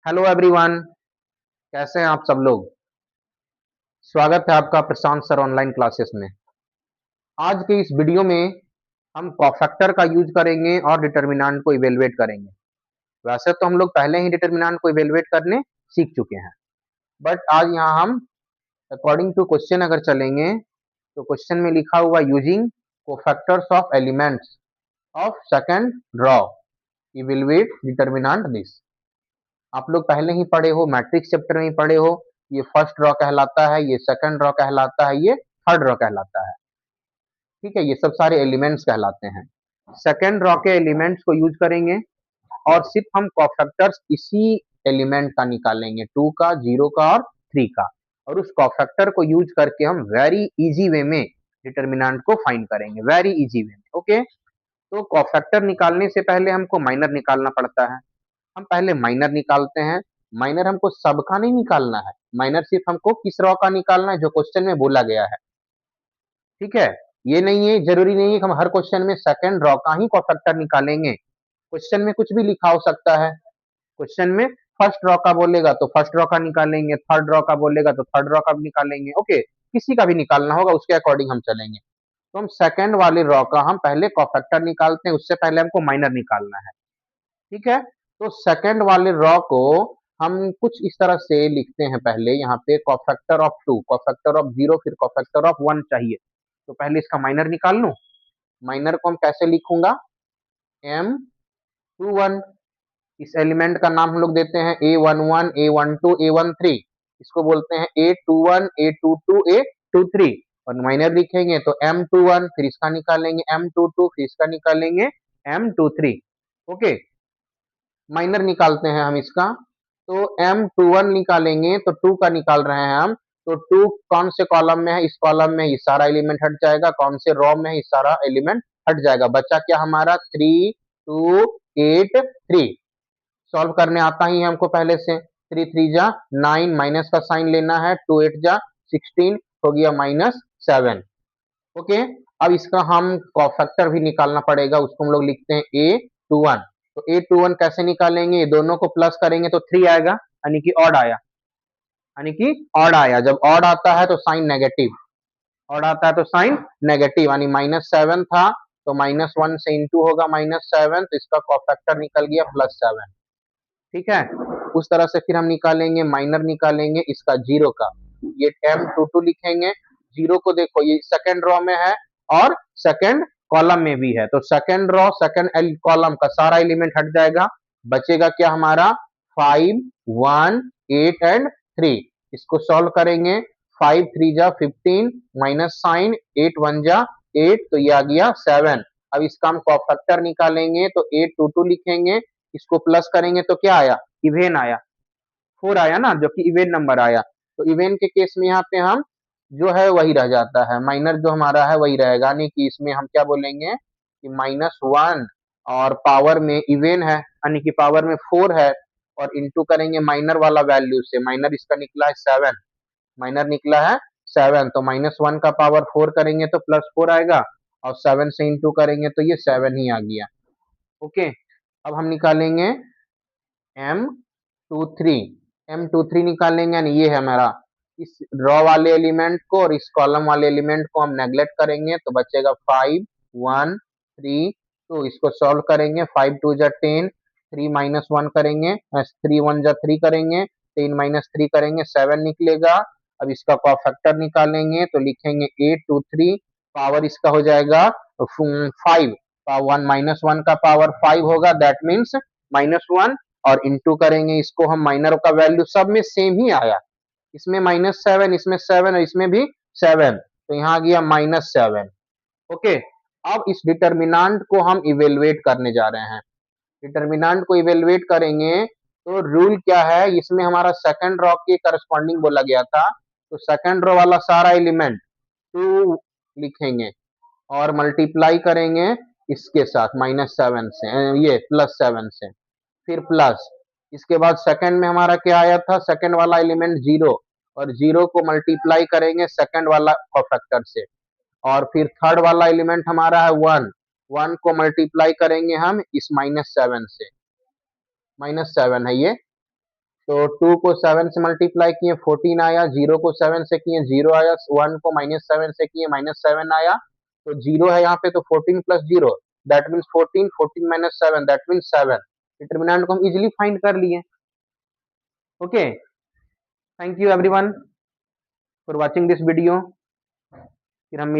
Hello everyone. कैसे हैं आप सब लोग। स्वागत है आपका प्रशांत सर ऑनलाइन क्लासेस में। आज के इस वीडियो में हम कॉफैक्टर का यूज करेंगे और डिटर्मिनेंट को इवेलुएट करेंगे। वैसे तो हम लोग पहले ही डिटर्मिनेंट को इवेलुएट करने सीख चुके हैं, बट आज यहाँ हम अकॉर्डिंग टू क्वेश्चन अगर चलेंगे तो क्वेश्चन में लिखा हुआ using cofactors of elements of second raw evaluate determinant this. आप लोग पहले ही पढ़े हो, मैट्रिक्स चैप्टर में ही पढ़े हो। ये फर्स्ट रॉ कहलाता है, ये सेकंड रॉ कहलाता है, ये थर्ड रॉ कहलाता है। ठीक है, ये सब सारे एलिमेंट्स कहलाते हैं। सेकंड रॉ के एलिमेंट्स को यूज करेंगे और सिर्फ हम कॉफैक्टर्स इसी एलिमेंट का निकालेंगे, 2 का, 0 का और 3 का। और उस कॉफैक्टर को यूज करके हम वेरी इजी वे में डिटर्मिनेंट को फाइंड करेंगे, वेरी इजी वे में। ओके, तो कॉफैक्टर निकालने से पहले हमको माइनर निकालना पड़ता है। हम पहले माइनर निकालते हैं। माइनर हमको सबका नहीं निकालना है, माइनर सिर्फ हमको किस रॉ का निकालना है जो क्वेश्चन में बोला गया है। ठीक है, ये नहीं है, जरूरी नहीं है कि हम हर क्वेश्चन में सेकंड रॉ का ही कॉफैक्टर निकालेंगे। क्वेश्चन में कुछ भी लिखा हो सकता है। क्वेश्चन में फर्स्ट रॉ का बोलेगा तो फर्स्ट रॉ का निकालेंगे, थर्ड रॉ का बोलेगा तो थर्ड रॉ का भी निकालेंगे। ओके, किसी का भी निकालना होगा, उसके अकॉर्डिंग हम चलेंगे। तो हम सेकंड वाले रॉ का हम पहले कॉफैक्टर निकालते हैं, उससे पहले हमको माइनर निकालना है। ठीक है, तो सेकंड वाले रॉ को हम कुछ इस तरह से लिखते हैं। पहले यहाँ पे कॉफैक्टर ऑफ 2, कॉफैक्टर ऑफ 0, फिर कॉफैक्टर ऑफ 1 चाहिए। तो पहले इसका माइनर निकाल लूं। माइनर को हम कैसे लिखूंगा, M21। इस एलिमेंट का नाम हम लोग देते हैं A11, A12, A13। इसको बोलते हैं A21, A22, A23। और माइनर लिखेंगे तो M21, फिर इसका निकालेंगे M22, फिर इसका निकालेंगे M23। ओके, माइनर निकालते हैं हम इसका। तो M21 निकालेंगे तो 2 का निकाल रहे हैं हम। तो 2 कौन से कॉलम में है, इस कॉलम में, ये सारा एलिमेंट हट जाएगा। कौन से रॉ में है, ये सारा एलिमेंट हट जाएगा। बचा क्या हमारा, 3 2 8 3। सॉल्व करने आता ही है हमको पहले से। 3 3 जा 9, माइनस का साइन लेना है। 2 8 जा 16, हो गया -7। ओके, अब इसका हम कॉफैक्टर भी निकालना पड़ेगा, उसको हम लोग लिखते हैं A21। तो A21 कैसे निकालेंगे, ये दोनों को प्लस करेंगे तो 3 आएगा, यानी कि ऑड आया। यानी कि ऑड आया, जब ऑड आता है तो साइन नेगेटिव, ऑड आता है तो साइन नेगेटिव, यानी -7 था तो -1 से इंटू होगा -7, तो इसका कॉफैक्टर निकल गया +7। ठीक है, उस तरह से फिर हम निकालेंगे, माइनर निकालेंगे इसका 0 का। ये M22 लिखेंगे। 0 को देखो, ये सेकंड रॉ में है और सेकंड कॉलम में भी है। तो सेकंड रॉ, सेकंड कॉलम का सारा एलिमेंट हट जाएगा। बचेगा क्या हमारा, 5 1 8 एंड 3। इसको सॉल्व करेंगे। 5 3 जा 15, माइनस साइन, 8 1 जा 8, तो ये आ गया 7। अब इसका हम कॉफैक्टर निकालेंगे तो 822 लिखेंगे। इसको प्लस करेंगे तो क्या आया, इवेन आया, 4 आया ना, जो कि इवेन नंबर आया। तो इवेन के केस में यहाँ पे हम जो है वही रह जाता है, माइनर जो हमारा है वही रहेगा। नहीं कि इसमें हम क्या बोलेंगे कि -1 और पावर में इवेन है, यानी कि पावर में 4 है, और इंटू करेंगे माइनर वाला वैल्यू से। माइनर इसका निकला है 7, माइनर निकला है 7, तो -1 का पावर 4 करेंगे तो +4 आएगा, और 7 से इंटू करेंगे तो ये 7 ही आ गया। ओके, अब हम निकालेंगे M23। M23 निकालेंगे, यानी ये है हमारा। इस रॉ वाले एलिमेंट को और इस कॉलम वाले एलिमेंट को हम नेग्लेक्ट करेंगे तो बचेगा 5 1 3। तो इसको सॉल्व करेंगे, 5 2 जा 10, 3 -1 करेंगे, 3 1 जा 3 करेंगे, 10 -3 करेंगे, 7 निकलेगा। अब इसका कॉफैक्टर निकालेंगे तो लिखेंगे 823। पावर इसका हो जाएगा 5, 1 -1 का पावर 5 होगा, दैट मीन्स -1। और इंटू करेंगे इसको हम, माइनर का वैल्यू सब में सेम ही आया। इसमें -7, इसमें 7 और इसमें भी 7, तो यहाँ आ गया -7। ओके, अब इस डिटर्मिनेंट को हम इवेलुएट करने जा रहे हैं। डिटर्मिनेंट को इवेलुएट करेंगे तो रूल क्या है, इसमें हमारा सेकंड रॉ के करस्पॉन्डिंग बोला गया था। तो सेकंड रॉ वाला सारा एलिमेंट 2 लिखेंगे और मल्टीप्लाई करेंगे इसके साथ -7 से, ये +7 से, फिर प्लस। इसके बाद सेकंड में हमारा क्या आया था, सेकंड वाला एलिमेंट 0, और 0 को मल्टीप्लाई करेंगे सेकंड वाला कॉफैक्टर से। और फिर थर्ड वाला एलिमेंट हमारा है 1, 1 को मल्टीप्लाई करेंगे हम इस -7 से, -7 है ये। तो 2 को 7 से मल्टीप्लाई किए 14 आया, 0 को 7 से किए 0 आया, 1 को -7 से किए -7 आया, तो 0 है यहाँ पे, तो 14 plus 0 that means 14, 14 minus 7 that means 7। Determinant को हम इजिली फाइंड कर लिए। Okay, thank you everyone for watching this video. फिर हम